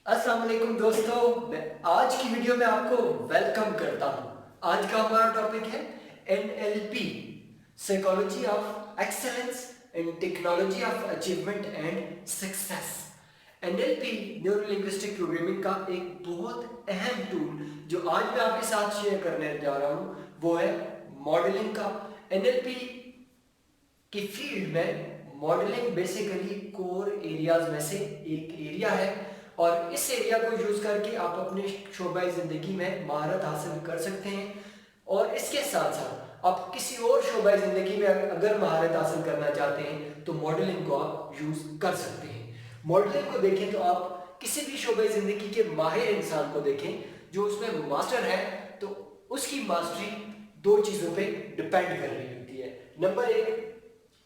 अस्सलाम वालेकुम दोस्तों, मैं आज की वीडियो में आपको वेलकम करता हूं। आज का हमारा टॉपिक है NLP, psychology of excellence and technology of achievement and success. NLP neuro linguistic programming का एक बहुत अहम टूल जो आज मैं आपके साथ शेयर करने जा रहा हूं वो है मॉडलिंग का। NLP की फील्ड में मॉडलिंग बेसिकली कोर एरियाज में से एक एरिया है और इस एरिया को यूज करके आप अपने शोबा जिंदगी में महारत हासिल कर सकते हैं। और इसके साथ साथ आप किसी और शोबा जिंदगी में अगर महारत हासिल करना चाहते हैं तो मॉडलिंग को आप यूज कर सकते हैं। मॉडलिंग को देखें तो आप किसी भी शोबे जिंदगी के माहिर इंसान को देखें जो उसमें मास्टर है तो उसकी मास्टरी दो चीजों पे डिपेंड कर रही होती है। नंबर एक,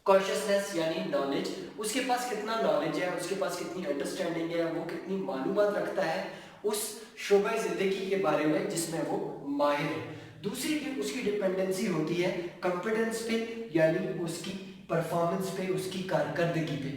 कॉन्शियसनेस यानी नॉलेज, उसके पास कितना नॉलेज है, उसके पास कितनी अंडरस्टैंडिंग है, वो कितनी मालूमात रखता है उस शोबे जिंदगी के बारे में जिसमें वो माहिर है। दूसरी उसकी डिपेंडेंसी होती है कॉन्फिडेंस पे यानी उसकी परफॉर्मेंस पे, उसकी कारकर्दगी पे।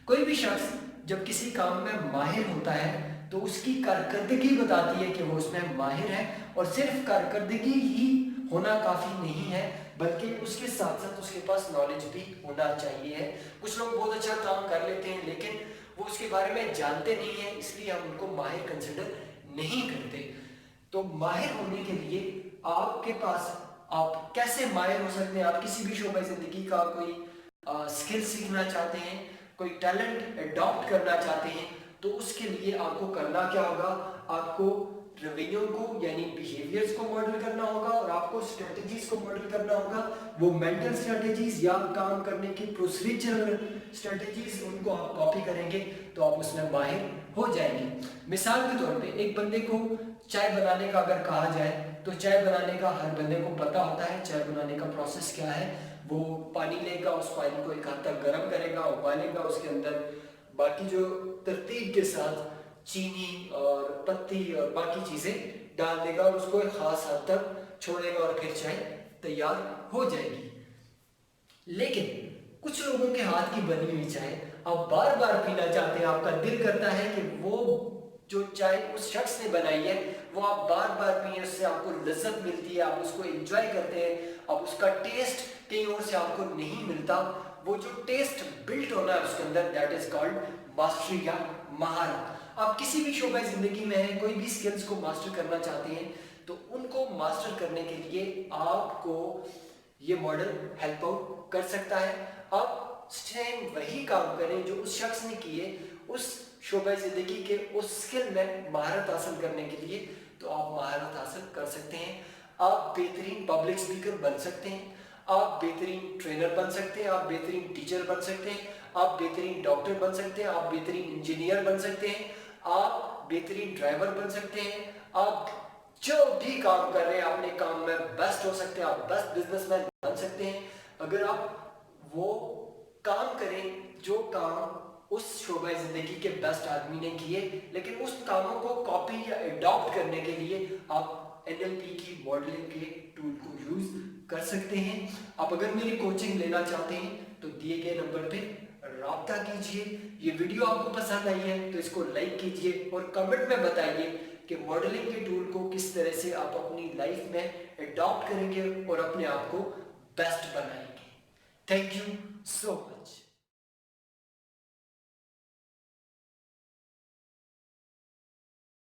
कोई भी शख्स जब किसी काम में माहिर होता है तो उसकी कारकर्दगी बताती है कि वो उसमें माहिर है। और सिर्फ कारकर्दगी ही होना काफी नहीं है बल्कि उसके साथ साथ उसके पास नॉलेज भी होना चाहिए। कुछ लोग बहुत अच्छा काम कर लेते हैं लेकिन वो उसके बारे में जानते नहीं है, इसलिए हम उनको माहिर कंसिडर नहीं करते। तो माहिर होने के लिए आपके पास, आप कैसे माहिर हो सकते हैं? आप किसी भी शोबे जिंदगी का कोई स्किल सीखना चाहते हैं, कोई टैलेंट अडॉप्ट करना चाहते हैं तो उसके लिए आपको करना क्या होगा? आपको रवैयों को यानी बिहेवियर्स को मॉडल करना होगा और आपको स्ट्रेटजीज को मॉडल करना होगा। वो मेंटल स्ट्रेटजीज या काम करने की प्रोसीजरल स्ट्रेटजीज, उनको आप कॉपी करेंगे तो आप उसमें माहिर हो जाएंगे। मिसाल के तौर पे एक बंदे को चाय बनाने का अगर कहा जाए तो चाय बनाने का हर बंदे को पता होता है। चाय बनाने का प्रोसेस क्या है? वो पानी लेगा, उस पानी को एक हद तक गर्म करेगा, उबालेगा, उसके अंदर बाकी जो तरतीब के साथ चीनी और पत्ती और बाकी चीजें डाल देगा और उसको एक खास हद तक छोड़ेगा और फिर चाय तैयार हो जाएगी। लेकिन कुछ लोगों के हाथ की बनी हुई चाय आप बार बार पीना चाहते हैं, आपका दिल करता है कि वो जो चाय उस शख्स ने बनाई है वो आप बार बार पिए, उससे आपको लज्जत मिलती है, आप उसको एंजॉय करते हैं। अब उसका टेस्ट कहीं और से आपको नहीं मिलता। वो जो टेस्ट बिल्ट होना है उसके अंदर, दैट इज कॉल्ड मास्टरी या महारत। आप किसी भी शोबे जिंदगी में हैं, कोई भी स्किल्स को मास्टर करना चाहते हैं तो उनको मास्टर करने के लिए आपको ये मॉडल हेल्प आउट कर सकता है। आप सेम वही काम करें जो उस शख्स ने किए उस शोबे जिंदगी के उस स्किल में महारत हासिल करने के लिए, तो आप महारत हासिल कर सकते हैं। आप बेहतरीन पब्लिक स्पीकर बन सकते हैं, आप बेहतरीन ट्रेनर बन सकते हैं, आप बेहतरीन टीचर बन सकते हैं, आप बेहतरीन डॉक्टर बन सकते हैं, आप बेहतरीन इंजीनियर बन सकते हैं, आप बेहतरीन ड्राइवर बन सकते हैं। आप जो भी काम कर रहे हैं अपने काम में बेस्ट हो सकते हैं, आप बेस्ट बिजनेसमैन बन सकते हैं अगर आप वो काम करें जो काम उस शोबे जिंदगी के बेस्ट आदमी ने किए। लेकिन उस कामों को कॉपी या अडॉप्ट करने के लिए आप NLP की मॉडलिंग के टूल को यूज कर सकते हैं। आप अगर मेरी कोचिंग लेना चाहते हैं तो दिए गए नंबर पे राब्ता कीजिए। ये वीडियो आपको पसंद आई है तो इसको लाइक कीजिए और कमेंट में बताइए कि मॉडलिंग के टूल को किस तरह से आप अपनी लाइफ में अडॉप्ट करेंगे और अपने आप को बेस्ट बनाएंगे। Thank you so much.